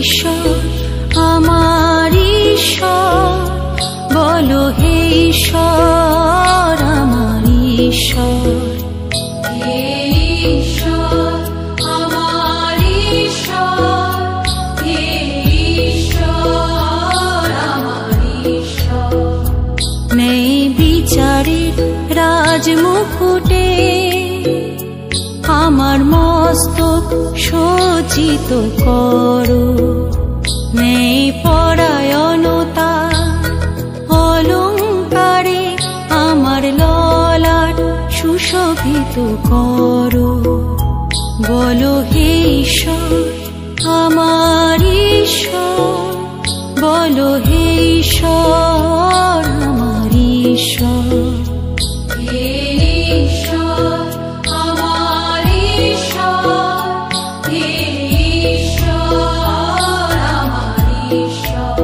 ঈশ্বর আমার ঈশ্বর, বলো হে ঈশ্বর আমার ঈশ্বর। হে ঈশ্বর আমার ঈশ্বর, হে ঈশ্বর আমার ঈশ্বর। নেই বিচারের রাজমুকুটে আমার মস্তক সজ্জিত করো, নেই পরায়ণতা অলঙ্কারে আমার ললাট সুশোভিত করো, বলো হে ঈশ্বর আমার ঈশ্বর, বলো হে ঈশ্বর আমার ঈশ্বর। হে ঈশ্বর আমার ঈশ্বর, হে ঈশ্বর আমার ঈশ্বর।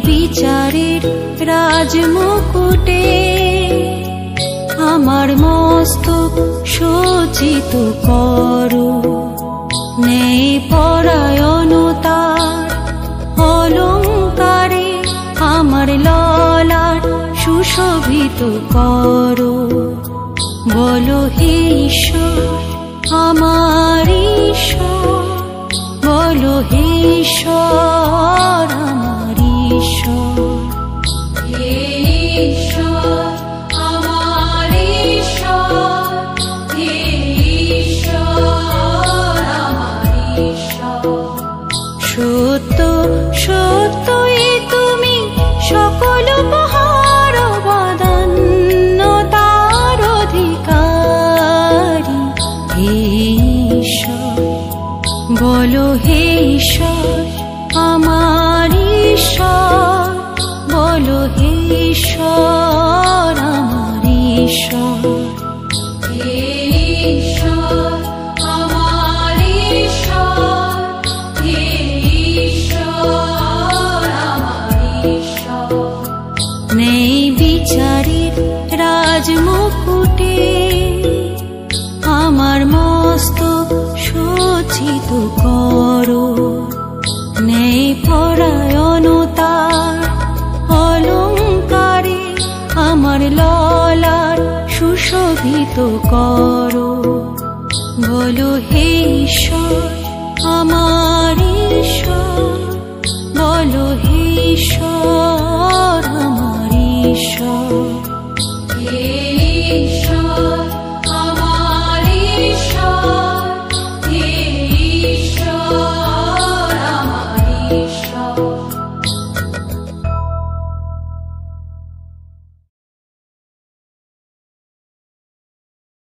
বিচারের রাজমুকুটে আমার মস্তক সজ্জিত করো, নেই পরায়ণতার অলঙ্কারে আমার ললাট সুশোভিত করো, বলো হে ঈশ্বর আমার ঈশ্বর, বলো হে ঈশ্বর আমার ঈশ্বর। হে ঈশ্বর আমার ঈশ্বর, হে ঈশ্বর আমার ঈশ্বর। সত্য সত্যই তুমি সকল উপহার বদান্যতার অধিকারী, হে ঈশ্বর বলো হে ঈশ্বর আমার ঈশ্বর, বলো হে ঈশ্বর আমার ঈশ্বর। হে ঈশ্বর আমার ঈশ্বর, হে ঈশ্বর আমার ঈশ্বর। নেই বিচারের রাজমুকুটে আমার মস্তক সজ্জিত করো, নেই পরায়ণতার অলঙ্কারে আমার ললাট সুশোভিত করো, বলো হে ঈশ্বর আমার ঈশ্বর, বলো হে ঈশ্বর